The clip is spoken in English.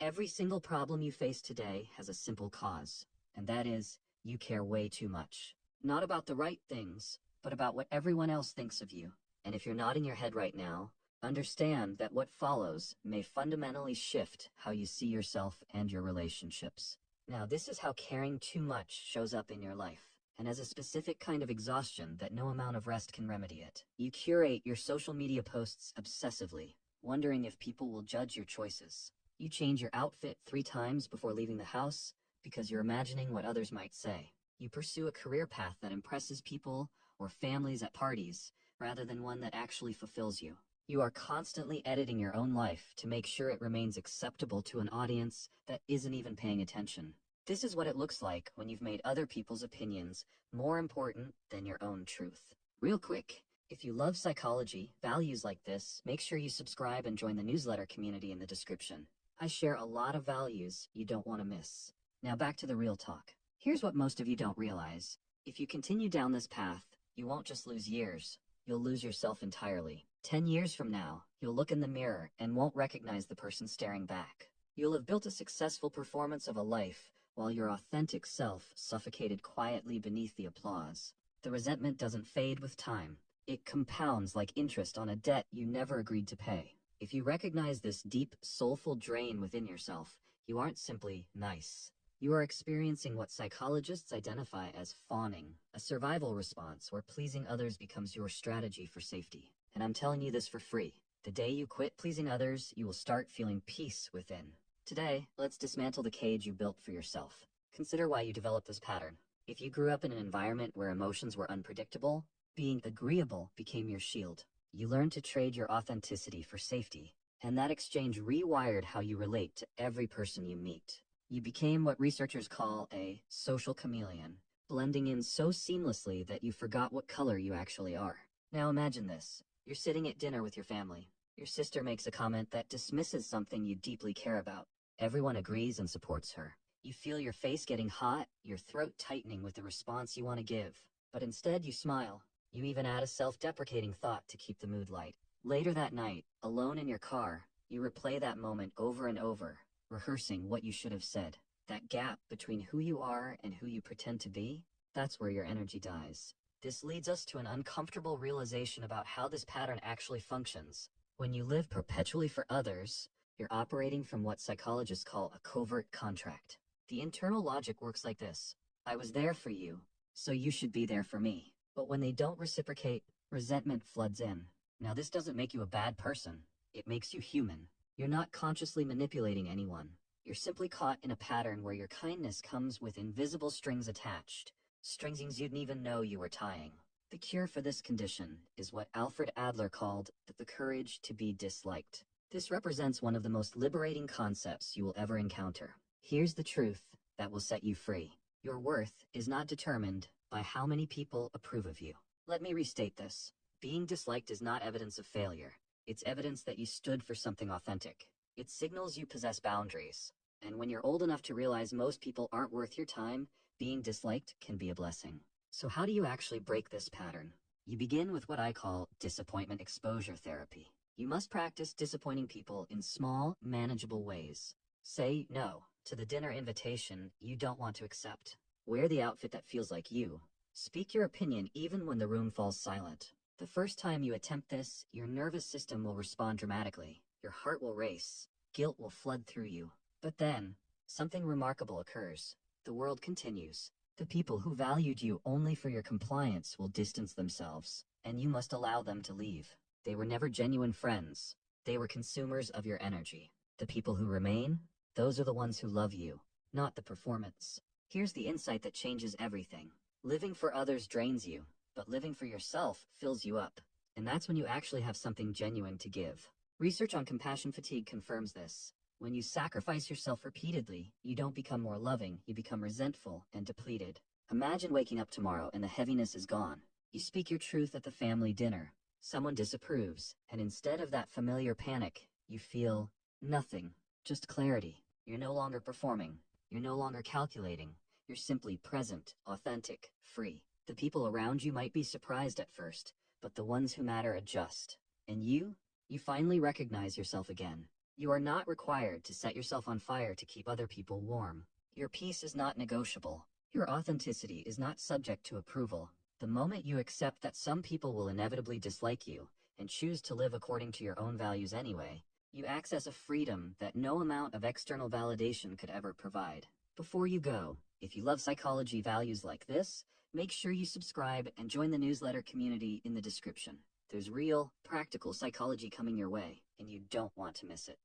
Every single problem you face today has a simple cause, and that is, you care way too much. Not about the right things, but about what everyone else thinks of you. And if you're nodding your head right now, understand that what follows may fundamentally shift how you see yourself and your relationships. Now, this is how caring too much shows up in your life, and as a specific kind of exhaustion that no amount of rest can remedy it. You curate your social media posts obsessively, wondering if people will judge your choices. You change your outfit 3 times before leaving the house because you're imagining what others might say. You pursue a career path that impresses people or families at parties rather than one that actually fulfills you. You are constantly editing your own life to make sure it remains acceptable to an audience that isn't even paying attention. This is what it looks like when you've made other people's opinions more important than your own truth. Real quick, if you love psychology, values like this, make sure you subscribe and join the newsletter community in the description. I share a lot of values you don't want to miss. Now back to the real talk. Here's what most of you don't realize. If you continue down this path, you won't just lose years, you'll lose yourself entirely. 10 years from now, you'll look in the mirror and won't recognize the person staring back. You'll have built a successful performance of a life while your authentic self suffocated quietly beneath the applause. The resentment doesn't fade with time. It compounds like interest on a debt you never agreed to pay. If you recognize this deep, soulful drain within yourself, you aren't simply nice. You are experiencing what psychologists identify as fawning, a survival response where pleasing others becomes your strategy for safety. And I'm telling you this for free. The day you quit pleasing others, you will start feeling peace within. Today, let's dismantle the cage you built for yourself. Consider why you developed this pattern. If you grew up in an environment where emotions were unpredictable, being agreeable became your shield. You learned to trade your authenticity for safety, and that exchange rewired how you relate to every person you meet. You became what researchers call a social chameleon, blending in so seamlessly that you forgot what color you actually are. Now imagine this. You're sitting at dinner with your family. Your sister makes a comment that dismisses something you deeply care about. Everyone agrees and supports her. You feel your face getting hot, your throat tightening with the response you want to give. But instead you smile. You even add a self-deprecating thought to keep the mood light. Later that night, alone in your car, you replay that moment over and over, rehearsing what you should have said. That gap between who you are and who you pretend to be, that's where your energy dies. This leads us to an uncomfortable realization about how this pattern actually functions. When you live perpetually for others, you're operating from what psychologists call a covert contract. The internal logic works like this. I was there for you, so you should be there for me. But when they don't reciprocate, resentment floods in. Now this doesn't make you a bad person. It makes you human. You're not consciously manipulating anyone. You're simply caught in a pattern where your kindness comes with invisible strings attached. Strings you didn't even know you were tying. The cure for this condition is what Alfred Adler called the courage to be disliked. This represents one of the most liberating concepts you will ever encounter. Here's the truth that will set you free. Your worth is not determined by how many people approve of you. Let me restate this. Being disliked is not evidence of failure. It's evidence that you stood for something authentic. It signals you possess boundaries. And when you're old enough to realize most people aren't worth your time, being disliked can be a blessing. So how do you actually break this pattern? You begin with what I call disappointment exposure therapy. You must practice disappointing people in small, manageable ways. Say no to the dinner invitation you don't want to accept. Wear the outfit that feels like you. Speak your opinion even when the room falls silent. The first time you attempt this, your nervous system will respond dramatically. Your heart will race. Guilt will flood through you. But then, something remarkable occurs. The world continues. The people who valued you only for your compliance will distance themselves, and you must allow them to leave. They were never genuine friends. They were consumers of your energy. The people who remain, those are the ones who love you, not the performance. Here's the insight that changes everything. Living for others drains you, but living for yourself fills you up. And that's when you actually have something genuine to give. Research on compassion fatigue confirms this. When you sacrifice yourself repeatedly, you don't become more loving, you become resentful and depleted. Imagine waking up tomorrow and the heaviness is gone. You speak your truth at the family dinner. Someone disapproves, and instead of that familiar panic, you feel nothing, just clarity. You're no longer performing. You're no longer calculating. You're simply present, authentic, free. The people around you might be surprised at first, but the ones who matter adjust. And you finally recognize yourself again. You are not required to set yourself on fire to keep other people warm. Your peace is not negotiable. Your authenticity is not subject to approval. The moment you accept that some people will inevitably dislike you and choose to live according to your own values anyway, you access a freedom that no amount of external validation could ever provide. Before you go, if you love psychology values like this, make sure you subscribe and join the newsletter community in the description. There's real, practical psychology coming your way, and you don't want to miss it.